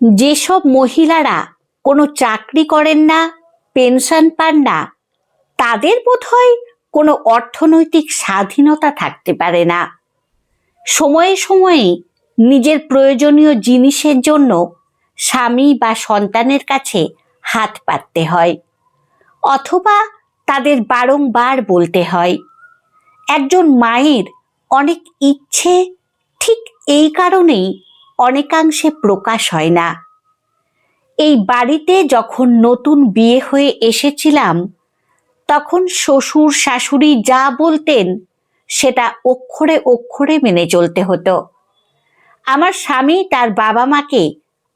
যেসব মহিলারা কোনো চাকরি করেন না, পেনশন পান না, তাদের বোধহয় কোনো অর্থনৈতিক স্বাধীনতা থাকতে পারে না। সময়ে সময়ে নিজের প্রয়োজনীয় জিনিসের জন্য স্বামী বা সন্তানের কাছে হাত পাততে হয়, অথবা তাদের বারংবার বলতে হয়। একজন মায়ের অনেক ইচ্ছে ঠিক এই কারণেই অনেকাংশে প্রকাশ হয় না। এই বাড়িতে যখন নতুন বিয়ে হয়ে এসেছিলাম, তখন শ্বশুর শাশুড়ি যা বলতেন সেটা অক্ষরে অক্ষরে মেনে চলতে হতো। আমার স্বামী তার বাবা মাকে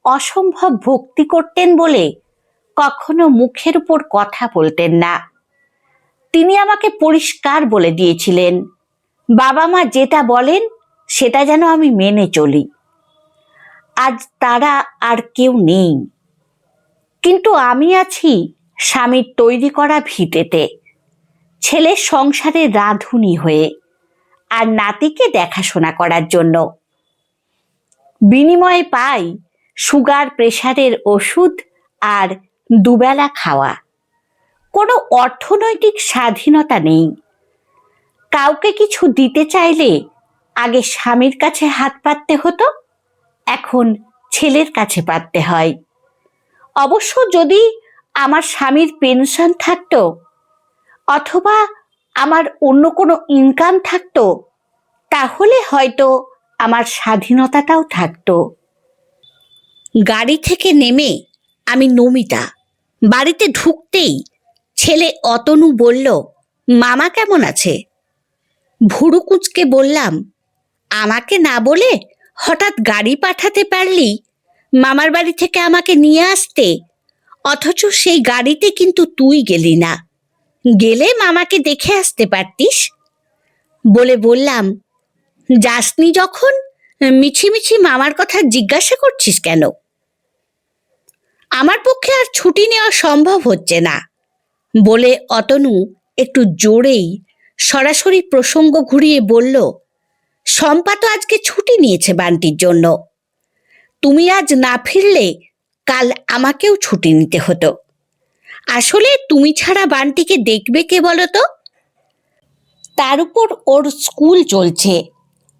অসম্ভব ভক্তি করতেন বলে কখনো মুখের উপর কথা বলতেন না। তিনি আমাকে পরিষ্কার বলে দিয়েছিলেন, বাবা মা যেটা বলেন সেটা যেন আমি মেনে চলি। আজ তারা আর কেউ নেই, কিন্তু আমি আছি স্বামীর তৈরি করা ভিটেতে, ছেলের সংসারে রাঁধুনি হয়ে, আর নাতিকে দেখাশোনা করার জন্য। বিনিময়ে পাই সুগার প্রেশারের ওষুধ আর দুবেলা খাওয়া। কোনো অর্থনৈতিক স্বাধীনতা নেই। কাউকে কিছু দিতে চাইলে আগে স্বামীর কাছে হাত পাততে হতো, এখন ছেলের কাছে পাততে হয়। অবশ্য যদি আমার স্বামীর পেনশন থাকতো, অথবা আমার অন্য কোনো ইনকাম থাকতো, তাহলে হয়তো আমার স্বাধীনতাটাও থাকতো। গাড়ি থেকে নেমে আমি নমিতা। বাড়িতে ঢুকতেই ছেলে অতনু বলল, মামা কেমন আছে? ভুরু কুঁচকে বললাম, আমাকে না বলে হঠাৎ গাড়ি পাঠাতে পারলি মামার বাড়ি থেকে আমাকে নিয়ে আসতে, অথচ সেই গাড়িতে কিন্তু তুই গেলি না। গেলে মামাকে দেখে আসতে পারতিস। বলে বললাম, যাসনি যখন মিছিমিছি মামার কথা জিজ্ঞাসা করছিস কেন? আমার পক্ষে আর ছুটি নেওয়া সম্ভব হচ্ছে না বলে অতনু একটু জোরেই সরাসরি প্রসঙ্গ ঘুরিয়ে বলল, শম্পা তো আজকে ছুটি নিয়েছে বান্টির জন্য। তুমি আজ না ফিরলে কাল আমাকেও ছুটি নিতে হতো। আসলে তুমি ছাড়া বান্টিকে দেখবে কে বলো তো? তার উপর ওর স্কুল চলছে,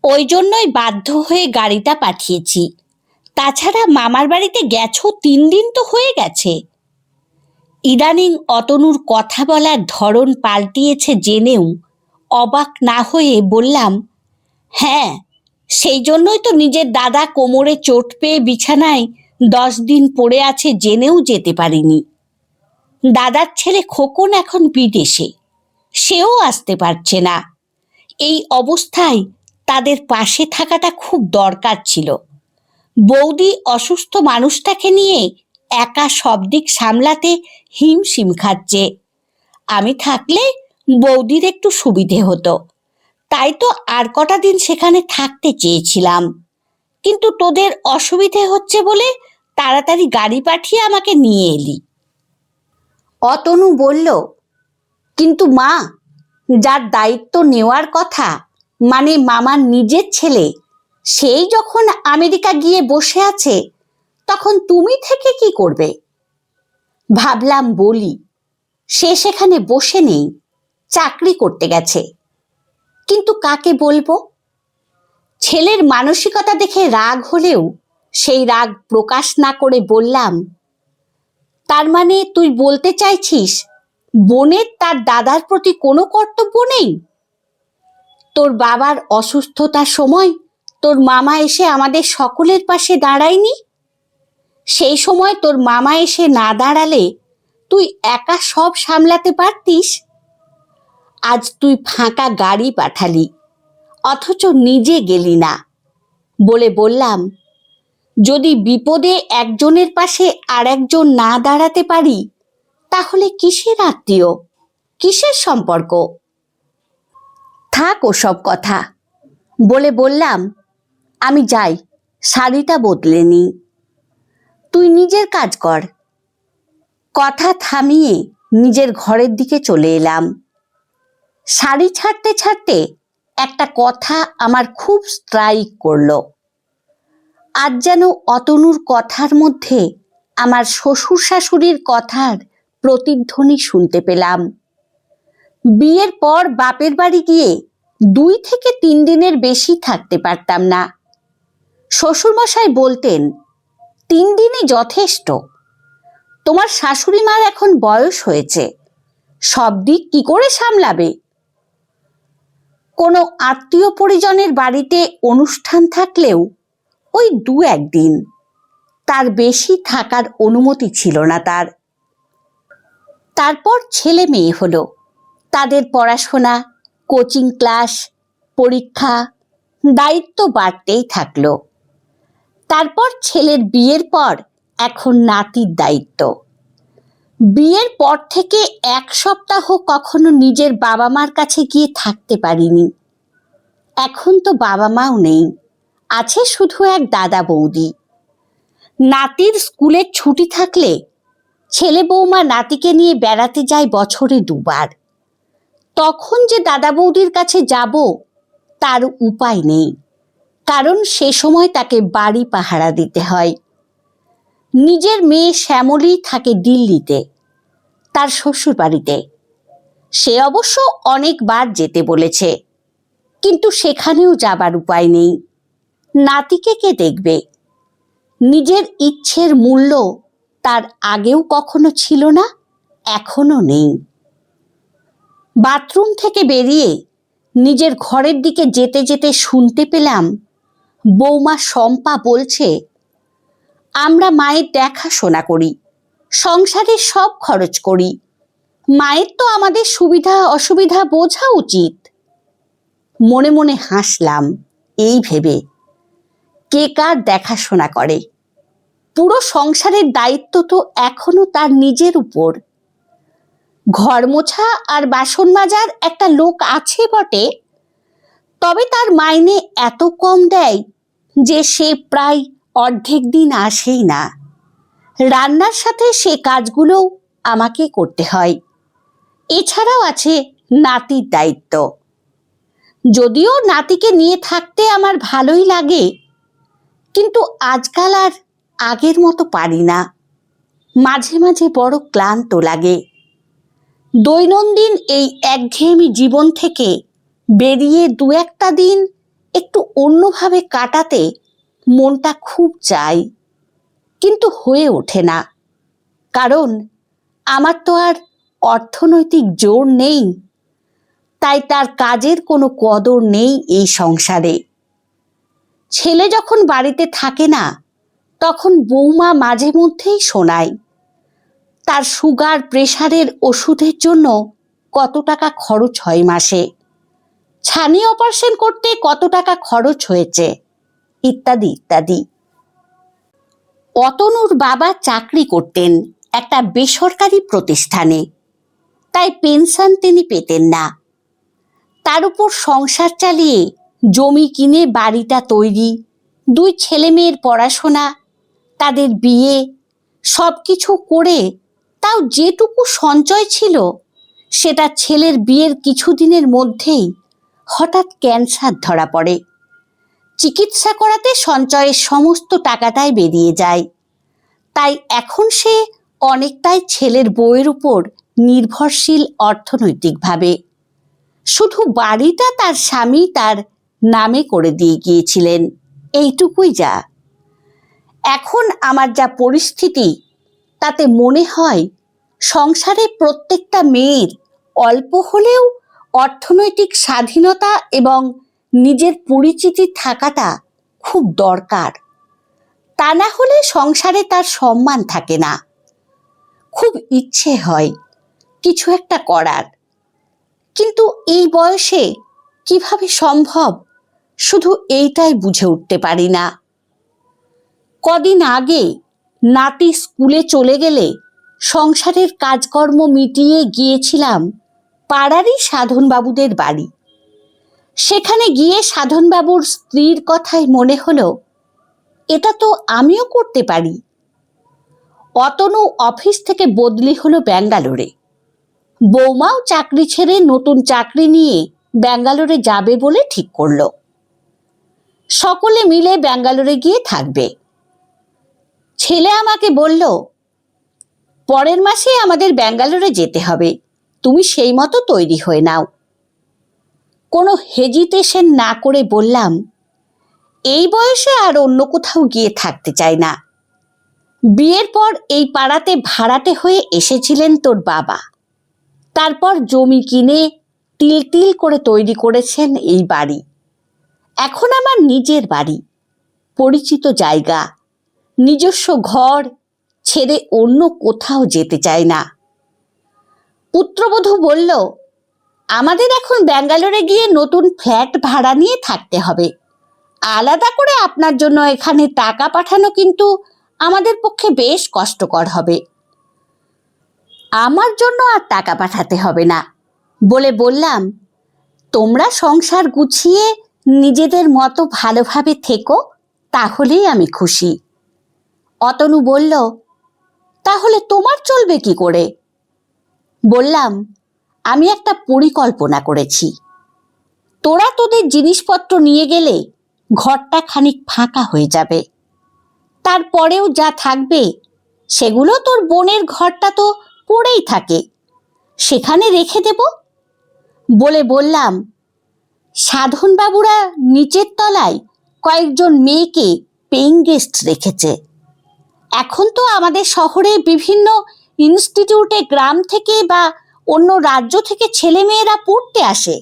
ওই জন্যই বাধ্য হয়ে গাড়িটা পাঠিয়েছি। তাছাড়া মামার বাড়িতে গেছো 3 দিন তো হয়ে গেছে। ইদানিং অতনুর কথা বলার ধরন পাল্টিয়েছে জেনেও অবাক না হয়ে বললাম, হ্যাঁ, সেই জন্যই তো নিজের দাদা কোমরে চোট পেয়ে বিছানায় 10 দিন পড়ে আছে জেনেও যেতে পারিনি। দাদার ছেলে খোকন এখন বিদেশে, সেও আসতে পারছে না। এই অবস্থায় তাদের পাশে থাকাটা খুব দরকার ছিল। বৌদি অসুস্থ মানুষটাকে নিয়ে একা সব দিক সামলাতে হিমশিম খাচ্ছে। আমি থাকলে বৌদির একটু সুবিধে হতো, তাই তো আর কটা দিন সেখানে থাকতে চেয়েছিলাম, কিন্তু তোদের অসুবিধে হচ্ছে বলে তাড়াতাড়ি গাড়ি পাঠিয়ে আমাকে নিয়ে এলি। অতনু বলল, কিন্তু মা, যার দায়িত্ব নেওয়ার কথা, মানে মামার নিজের ছেলে, সেই যখন আমেরিকা গিয়ে বসে আছে, তখন তুমি থেকে কি করবে? ভাবলাম বলি, সে সেখানে বসে নেই, চাকরি করতে গেছে। কিন্তু কাকে বলবো? ছেলের মানসিকতা দেখে রাগ হলেও সেই রাগ প্রকাশ না করে বললাম, তার মানে তুই বলতে চাইছিস বোনের তার দাদার প্রতি কোনো কর্তব্য নেই? তোর বাবার অসুস্থতার সময় তোর মামা এসে আমাদের সকলের পাশে দাঁড়ায়নি? সেই সময় তোর মামা এসে না দাঁড়ালে তুই একা সব সামলাতে পারতিস? আজ তুই ফাঁকা গাড়ি পাঠালি, অথচ নিজে গেলি না। বলে বললাম, যদি বিপদে একজনের পাশে আর একজন না দাঁড়াতে পারি, তাহলে কিসের আত্মীয়, কিসের সম্পর্ক? থাক ওসব কথা। বলে বললাম, আমি যাই, শাড়িটা বদলে নিই, তুই নিজের কাজ কর। কথা থামিয়ে নিজের ঘরের দিকে চলে এলাম। শাড়ি ছাড়তে ছাড়তে একটা কথা আমার খুব স্ট্রাইক করলো। আজ যেন অতনুর কথার মধ্যে আমার শ্বশুর শাশুড়ির কথার প্রতিধ্বনি শুনতে পেলাম। বিয়ের পর বাপের বাড়ি গিয়ে 2 থেকে 3 দিনের বেশি থাকতে পারতাম না। শ্বশুরমশাই বলতেন, 3 দিনই যথেষ্ট। তোমার শাশুড়ি মার এখন বয়স হয়েছে, সব দিক কি করে সামলাবে? কোনো আত্মীয় পরিজনের বাড়িতে অনুষ্ঠান থাকলেও ওই 2-1 দিন, তার বেশি থাকার অনুমতি ছিল না তার। তারপর ছেলে মেয়ে হলো, তাদের পড়াশোনা, কোচিং ক্লাস, পরীক্ষা, দায়িত্ব বাড়তেই থাকলো। তারপর ছেলের বিয়ের পর এখন নাতির দায়িত্ব। বিয়ের পর থেকে 1 সপ্তাহ কখনো নিজের বাবা মার কাছে গিয়ে থাকতে পারিনি। এখন তো বাবা মাও নেই, আছে শুধু এক দাদা বৌদি। নাতির স্কুলের ছুটি থাকলে ছেলে বৌমা নাতিকে নিয়ে বেড়াতে যায় বছরে 2 বার। তখন যে দাদা বৌদির কাছে যাব তার উপায় নেই, কারণ সে সময় তাকে বাড়ি পাহারা দিতে হয়। নিজের মেয়ে শ্যামলী থাকে দিল্লিতে, তার শ্বশুর বাড়িতে। সে অবশ্য অনেকবার যেতে বলেছে, কিন্তু সেখানেও যাবার উপায় নেই। নাতিকে কে দেখবে? নিজের ইচ্ছের মূল্য তার আগেও কখনো ছিল না, এখনো নেই। বাথরুম থেকে বেরিয়ে নিজের ঘরের দিকে যেতে যেতে শুনতে পেলাম বৌমা শম্পা বলছে, আমরা মায়ের দেখাশোনা করি, সংসারের সব খরচ করি, মায়ের তো আমাদের সুবিধা অসুবিধা বোঝা উচিত। মনে মনে হাসলাম এই ভেবে, কে কার দেখাশোনা করে? পুরো সংসারের দায়িত্ব তো এখনো তার নিজের উপর। ঘর মোছা আর বাসন মাজার একটা লোক আছে বটে, তবে তার মাইনে এত কম দেয় যে সে প্রায় অর্ধেক দিন আসেই না। রান্নার সাথে সে কাজগুলোও আমাকে করতে হয়। এছাড়াও আছে নাতির দায়িত্ব। যদিও নাতিকে নিয়ে থাকতে আমার ভালোই লাগে, কিন্তু আজকাল আর আগের মতো পারি না। মাঝে মাঝে বড় ক্লান্ত লাগে। দৈনন্দিন এই একঘেয়েমি জীবন থেকে বেরিয়ে 2-1টা দিন একটু অন্যভাবে কাটাতে মনটা খুব চায়, কিন্তু হয়ে ওঠে না। কারণ আমার তো আর অর্থনৈতিক জোর নেই, তাই তার কাজের কোনো কদর নেই এই সংসারে। ছেলে যখন বাড়িতে থাকে না, তখন বৌমা মাঝে মধ্যেই শোনায় তার সুগার প্রেশারের ওষুধের জন্য কত টাকা খরচ হয় মাসে, ছানি অপারেশন করতে কত টাকা খরচ হয়েছে, ইত্যাদি ইত্যাদি। অতনুর বাবা চাকরি করতেন একটা বেসরকারি প্রতিষ্ঠানে, তাই পেনশন তিনি পেতেন না। তার উপর সংসার চালিয়ে জমি কিনে বাড়িটা তৈরি, 2 ছেলে মেয়ের পড়াশোনা, তাদের বিয়ে, সব কিছু করে তাও যেটুকু সঞ্চয় ছিল সেটা ছেলের বিয়ের কিছুদিনের মধ্যেই হঠাৎ ক্যান্সার ধরা পড়ে। চিকিৎসা করাতে সঞ্চয়ের সমস্ত টাকাটাই বেরিয়ে যায়। তাই এখন সে অনেকটাই ছেলের বউয়ের উপর নির্ভরশীল অর্থনৈতিকভাবে। শুধু বাড়িটা তার স্বামী তার নামে করে দিয়ে গিয়েছিলেন, এইটুকুই যা। এখন আমার যা পরিস্থিতি, তাতে মনে হয় সংসারে প্রত্যেকটা মেয়ের অল্প হলেও অর্থনৈতিক স্বাধীনতা এবং নিজের পরিচিতি থাকাটা খুব দরকার। তা না হলে সংসারে তার সম্মান থাকে না। খুব ইচ্ছে হয় কিছু একটা করার, কিন্তু এই বয়সে কিভাবে সম্ভব, শুধু এইটাই বুঝে উঠতে পারি না। কদিন আগে নাতি স্কুলে চলে গেলে সংসারের কাজকর্ম মিটিয়ে গিয়েছিলাম পাড়ারই সাধনবাবুদের বাড়ি। সেখানে গিয়ে সাধনবাবুর স্ত্রীর কথাই মনে হলো, এটা তো আমিও করতে পারি। অতনু অফিস থেকে বদলি হলো ব্যাঙ্গালোরে। বৌমাও চাকরি ছেড়ে নতুন চাকরি নিয়ে ব্যাঙ্গালোরে যাবে বলে ঠিক করলো। সকলে মিলে ব্যাঙ্গালোরে গিয়ে থাকবে। ছেলে আমাকে বলল, পরের মাসে আমাদের ব্যাঙ্গালোরে যেতে হবে, তুমি সেই মতো তৈরি হয়ে নাও। কোনো হেজিটেশন না করে বললাম, এই বয়সে আর অন্য কোথাও গিয়ে থাকতে চাই না। বিয়ের পর এই পাড়াতে ভাড়াটে হয়ে এসেছিলেন তোর বাবা, তারপর জমি কিনে তিল তিল করে তৈরি করেছেন এই বাড়ি। এখন আমার নিজের বাড়ি, পরিচিত জায়গা, নিজস্ব ঘর ছেড়ে অন্য কোথাও যেতে চাই না। পুত্রবধূ বলল, আমাদের এখন ব্যাঙ্গালোরে গিয়ে নতুন ফ্ল্যাট ভাড়া নিয়ে থাকতে হবে। আলাদা করে আপনার জন্য এখানে টাকা পাঠানো কিন্তু আমাদের পক্ষে বেশ কষ্টকর হবে। আমার জন্য আর টাকা পাঠাতে হবে না বলে বললাম, তোমরা সংসার গুছিয়ে নিজেদের মতো ভালোভাবে থেকো, তাহলেই আমি খুশি। অতনু বলল, তাহলে তোমার চলবে কি করে? বললাম, আমি একটা পরিকল্পনা করেছি। তোরা তোদের জিনিসপত্র নিয়ে গেলে ঘরটা খানিক ফাঁকা হয়ে যাবে, তারপরেও যা থাকবে সেগুলো তোর বোনের ঘরটা তো পড়েই থাকে, সেখানে রেখে দেব। বলে বললাম, সাধনবাবুরা নিচের তলায় কয়েকজন মেয়েকে পেইং গেস্ট রেখেছে। এখন তো আমাদের শহরে বিভিন্ন ইনস্টিটিউটে গ্রাম থেকে বা অন্য রাজ্য থেকে ছেলেমেয়েরা পড়তে আসে।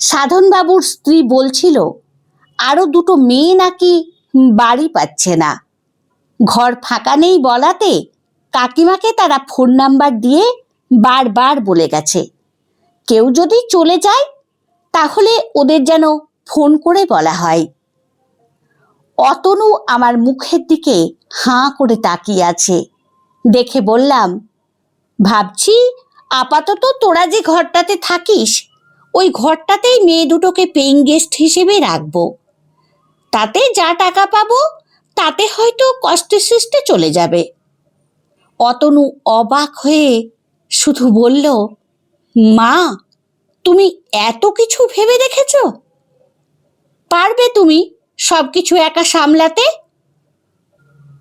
সাধনবাবুর স্ত্রী বলছিল, আরও দুটো মেয়ে নাকি বাড়ি পাচ্ছে না। ঘর ফাঁকা নেই বলাতে কাকিমাকে তারা ফোন নাম্বার দিয়ে বারবার বলে গেছে, কেউ যদি চলে যায় তাহলে ওদের যেন ফোন করে বলা হয়। অতনু আমার মুখের দিকে হাঁ করে তাকিয়ে আছে দেখে বললাম, ভাবছি আপাতত তোরা যে ঘরটাতে থাকিস ওই ঘরটাতেই মেয়ে দুটোকে পেইং গেস্ট হিসেবে রাখবো। তাতে যা টাকা পাবো তাতে হয়তো কষ্টে সৃষ্টে চলে যাবে। অতনু অবাক হয়ে শুধু বলল, মা, তুমি এত কিছু ভেবে রেখেছ? পারবে তুমি সবকিছু একা সামলাতে?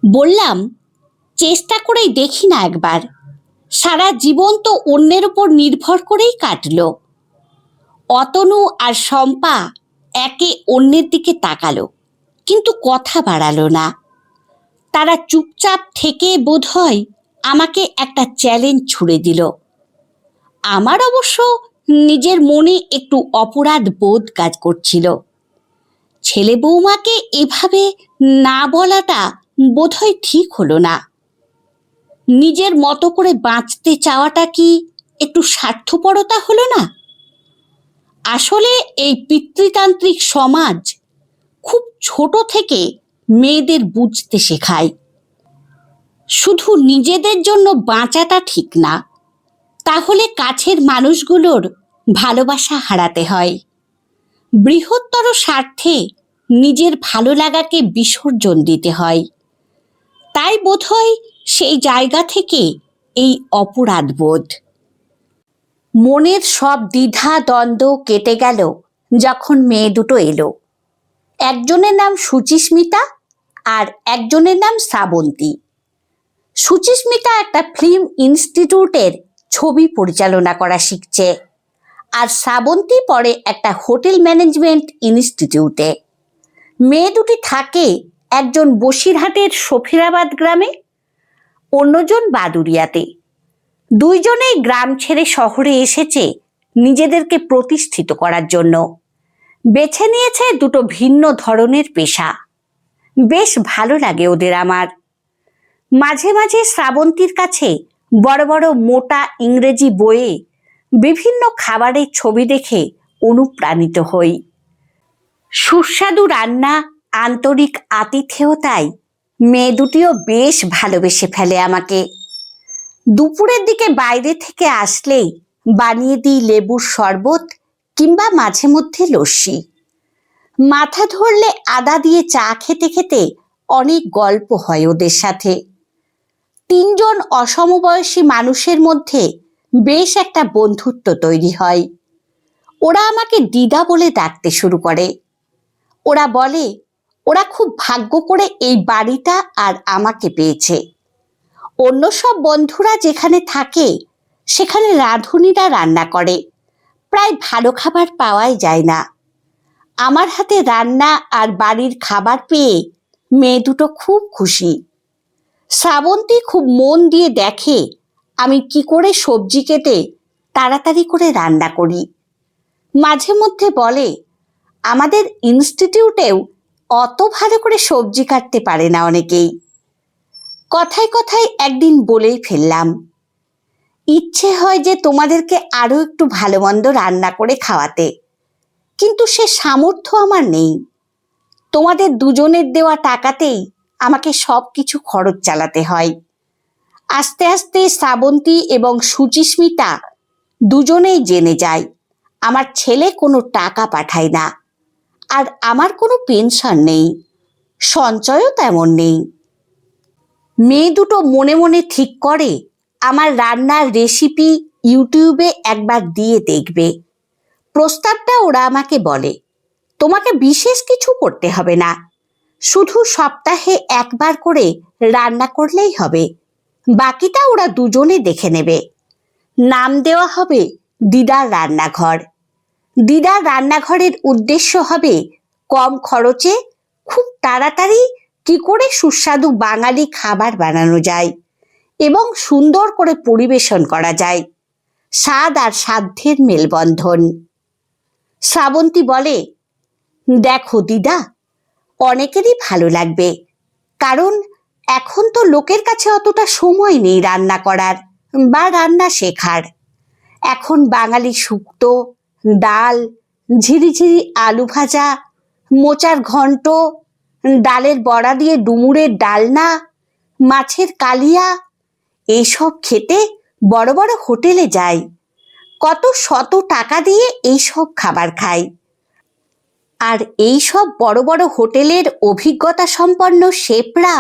বললাম, চেষ্টা করেই দেখি না একবার। সারা জীবন তো অন্যের উপর নির্ভর করেই কাটলো। অতনু আর শম্পা একে অন্যের দিকে তাকালো, কিন্তু কথা বাড়ালো না। তারা চুপচাপ থেকে বোধহয় আমাকে একটা চ্যালেঞ্জ ছুড়ে দিল। আমার অবশ্য নিজের মনে একটু অপরাধ বোধ কাজ করছিল। ছেলে বৌমাকে এভাবে না বলাটা বোধহয় ঠিক হলো না। নিজের মতো করে বাঁচতে চাওয়াটা কি একটু স্বার্থপরতা হলো না? আসলে এই পিতৃতান্ত্রিক সমাজ খুব ছোট থেকে মেয়েদের বুঝতে শেখায় শুধু নিজেদের জন্য বাঁচাটা ঠিক না, তাহলে কাছের মানুষগুলোর ভালোবাসা হারাতে হয়। বৃহত্তর স্বার্থে নিজের ভালো লাগাকে বিসর্জন দিতে হয়। তাই বোধহয় সেই জায়গা থেকে এই অপরাধবোধ। মনের সব দ্বিধা দ্বন্দ্ব কেটে গেল যখন মেয়ে দুটো এলো। একজনের নাম সুচিস্মিতা আর একজনের নাম শ্রাবন্তী। সুচিস্মিতা একটা ফিল্ম ইনস্টিটিউটের ছবি পরিচালনা করা শিখছে, আর শ্রাবন্তী পড়ে একটা হোটেল ম্যানেজমেন্ট ইনস্টিটিউটে। মেয়ে দুটি থাকে, একজন বসিরহাটের সফিরাবাদ গ্রামে, অন্যজন বাদুরিয়াতে। দুইজনেই গ্রাম ছেড়ে শহরে এসেছে নিজেদেরকে প্রতিষ্ঠিত করার জন্য। বেছে নিয়েছে দুটো ভিন্ন ধরনের পেশা। বেশ ভালো লাগে ওদের আমার। মাঝে মাঝে শ্রাবন্তীর কাছে বড় বড় মোটা ইংরেজি বইয়ে বিভিন্ন খাবারের ছবি দেখে অনুপ্রাণিত হই। সুস্বাদু রান্না, আন্তরিক আতিথেয়তায় মেয়ে দুটিও বেশ ভালোবেসে ফেলে আমাকে। দুপুরের দিকে বাইরে থেকে আসলেই বানিয়ে দিই লেবুর শরবত কিংবা মাঝে মধ্যে লস্যি। মাথা ধরলে আদা দিয়ে চা খেতে খেতে অনেক গল্প হয় ওদের সাথে। তিনজন অসমবয়সী মানুষের মধ্যে বেশ একটা বন্ধুত্ব তৈরি হয়। ওরা আমাকে দিদা বলে ডাকতে শুরু করে। ওরা বলে ওরা খুব ভাগ্য করে এই বাড়িটা আর আমাকে পেয়েছে। অন্য সব বন্ধুরা যেখানে থাকে সেখানে রাঁধুনিরা রান্না করে, প্রায় ভালো খাবার পাওয়াই যায় না। আমার হাতে রান্না আর বাড়ির খাবার পেয়ে মেয়ে দুটো খুব খুশি। শ্রাবন্তী খুব মন দিয়ে দেখে আমি কি করে সবজি কেটে তাড়াতাড়ি করে রান্না করি। মাঝে মধ্যে বলে আমাদের ইনস্টিটিউটেও অত ভালো করে সবজি কাটতে পারে না অনেকেই। কথায় কথায় একদিন বলেই ফেললাম, ইচ্ছে হয় যে তোমাদেরকে আরো একটু ভালো মন্দ রান্না করে খাওয়াতে, কিন্তু সে সামর্থ্য আমার নেই। তোমাদের দুজনের দেওয়া টাকাতেই আমাকে সব কিছু খরচ চালাতে হয়। আস্তে আস্তে শ্রাবন্তী এবং সুচিস্মিতা দুজনেই জেনে যায় আমার ছেলে কোনো টাকা পাঠায় না, আর আমার কোনো পেনশন নেই, সঞ্চয়ও তেমন নেই। মেয়ে দুটো মনে মনে ঠিক করে আমার রান্নার রেসিপি ইউটিউবে একবার দিয়ে দেখবে। প্রস্তাবটা ওরা আমাকে বলে, তোমাকে বিশেষ কিছু করতে হবে না, শুধু সপ্তাহে একবার করে রান্না করলেই হবে, বাকিটা ওরা দুজনে দেখে নেবে। নাম দেওয়া হবে দিদার রান্নাঘর। দিদার রান্নাঘরের উদ্দেশ্য হবে কম খরচে খুব তাড়াতাড়ি কি করে সুস্বাদু বাঙালি খাবার বানানো যায় এবং সুন্দর করে পরিবেশন করা যায়, স্বাদ আর সাধ্যের মেলবন্ধন। শ্রাবন্তী বলে, দেখো দিদা, অনেকেরই ভালো লাগবে, কারণ এখন তো লোকের কাছে অতটা সময় নেই রান্না করার বা রান্না শেখার। এখন বাঙালি শুক্তো, ডাল, ঝিরিঝিরি আলু ভাজা, মোচার ঘন্ট, ডালের বড়া দিয়ে ডুমুরের ডালনা, মাছের কালিয়া, এইসব খেতে বড় বড় হোটেলে যায়, কত শত টাকা দিয়ে এইসব খাবার খায়। আর এইসব বড় বড় হোটেলের অভিজ্ঞতা সম্পন্ন শেফরা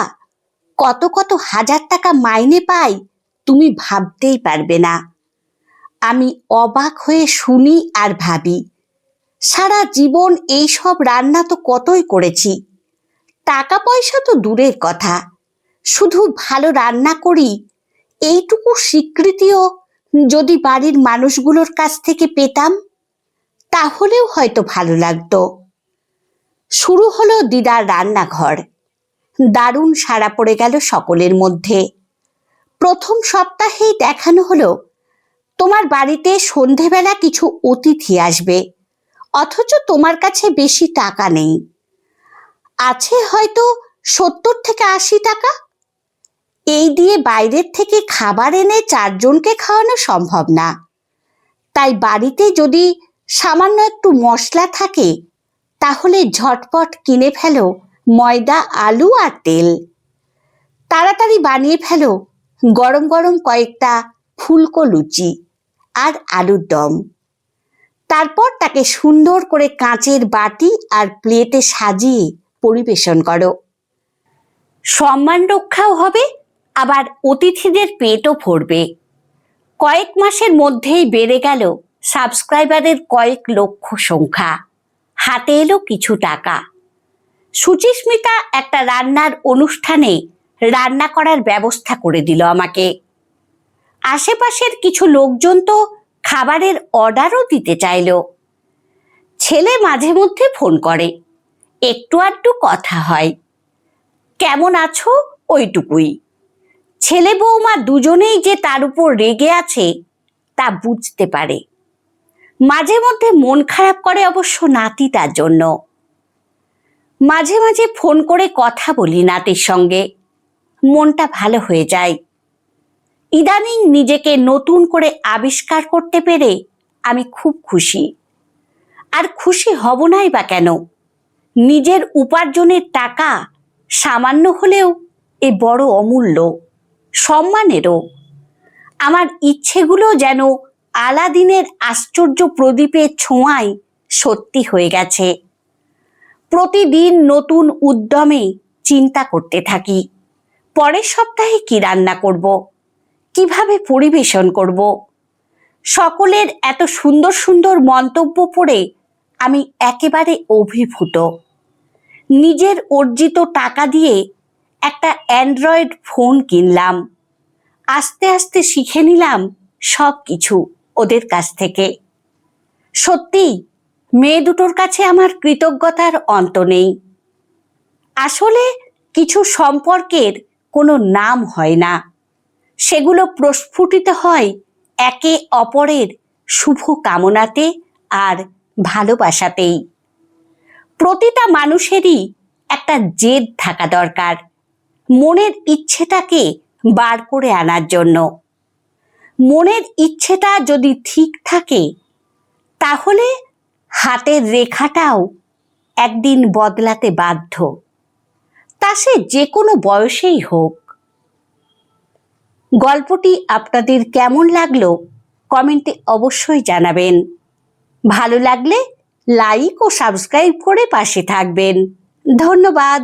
কত কত হাজার টাকা মাইনে পায় তুমি ভাবতেই পারবে না। আমি অবাক হয়ে শুনি আর ভাবি, সারা জীবন এইসব রান্না তো কতই করেছি, টাকা পয়সা তো দূরের কথা, শুধু ভালো রান্না করি এইটুকু স্বীকৃতিও যদি বাড়ির মানুষগুলোর কাছ থেকে পেতাম তাহলেও হয়তো ভালো লাগতো। শুরু হলো দিদার রান্নাঘর। দারুণ সাড়া পড়ে গেল সকলের মধ্যে। প্রথম সপ্তাহেই দেখানো হলো তোমার বাড়িতে সন্ধেবেলা কিছু অতিথি আসবে, অথচ তোমার কাছে বেশি টাকা নেই, আছে হয়তো 70 থেকে 80 টাকা। এই দিয়ে বাইরের থেকে খাবার এনে 4 জনকে খাওয়ানো সম্ভব না, তাই বাড়িতে যদি সামান্য একটু মশলা থাকে তাহলে ঝটপট কিনে ফেলো ময়দা, আলু আর তেল। তাড়াতাড়ি বানিয়ে ফেলো গরম গরম কয়েকটা ফুলকো লুচি আর আলুর দম। তারপর তাকে সুন্দর করে কাঁচের বাটি আর প্লেটে সাজিয়ে পরিবেশন করো। সম্মান রক্ষাও হবে, আবার অতিথিদের পেটও ভরবে। কয়েক মাসের মধ্যেই বেড়ে গেল সাবস্ক্রাইবারের কয়েক লক্ষ সংখ্যা, হাতে এলো কিছু টাকা। সুচিস্মিতা একটা রান্নার অনুষ্ঠানে রান্না করার ব্যবস্থা করে দিল আমাকে। আশেপাশের কিছু লোকজন তো খাবারের অর্ডারও দিতে চাইল। ছেলে মাঝে মধ্যে ফোন করে, একটু আধটু কথা হয়, কেমন আছো ওইটুকুই। ছেলে বৌমা দুজনেই যে তার উপর রেগে আছে তা বুঝতে পারে। মাঝে মধ্যে মন খারাপ করে অবশ্য নাতি তার জন্য। মাঝে মাঝে ফোন করে কথা বলি নাতির সঙ্গে, মনটা ভালো হয়ে যায়। ইদানিং নিজেকে নতুন করে আবিষ্কার করতে পেরে আমি খুব খুশি। আর খুশি হব নাই বা কেন, নিজের উপার্জনের টাকা সামান্য হলেও এ বড় অমূল্য, সম্মানেরও। আমার ইচ্ছেগুলো যেন আলাদিনের আশ্চর্য প্রদীপের ছোঁয়ায় সত্যি হয়ে গেছে। প্রতিদিন নতুন উদ্যমে চিন্তা করতে থাকি, পরের সপ্তাহে কি রান্না করব, কিভাবে পরিবেশন করব। সকলের এত সুন্দর সুন্দর মন্তব্য পড়ে আমি একেবারে অভিভূত। নিজের অর্জিত টাকা দিয়ে একটা অ্যান্ড্রয়েড ফোন কিনলাম। আস্তে আস্তে শিখে নিলাম সব কিছু ওদের কাছ থেকে। সত্যি মেয়ে দুটোর কাছে আমার কৃতজ্ঞতার অন্ত নেই। আসলে কিছু সম্পর্কের কোনো নাম হয় না, সেগুলো প্রস্ফুটিত হয় একে অপরের শুভ কামনাতে আর ভালোবাসাতেই। প্রতিটা মানুষেরই একটা জেদ থাকা দরকার মনের ইচ্ছেটাকে বার করে আনার জন্য। মনের ইচ্ছেটা যদি ঠিক থাকে তাহলে হাতের রেখাটাও একদিন বদলাতে বাধ্য, তা সে যে কোনো বয়সেই হোক। গল্পটি আপনাদের কেমন লাগলো কমেন্টে অবশ্যই জানাবেন। ভালো লাগলে লাইক ও সাবস্ক্রাইব করে পাশে থাকবেন। ধন্যবাদ।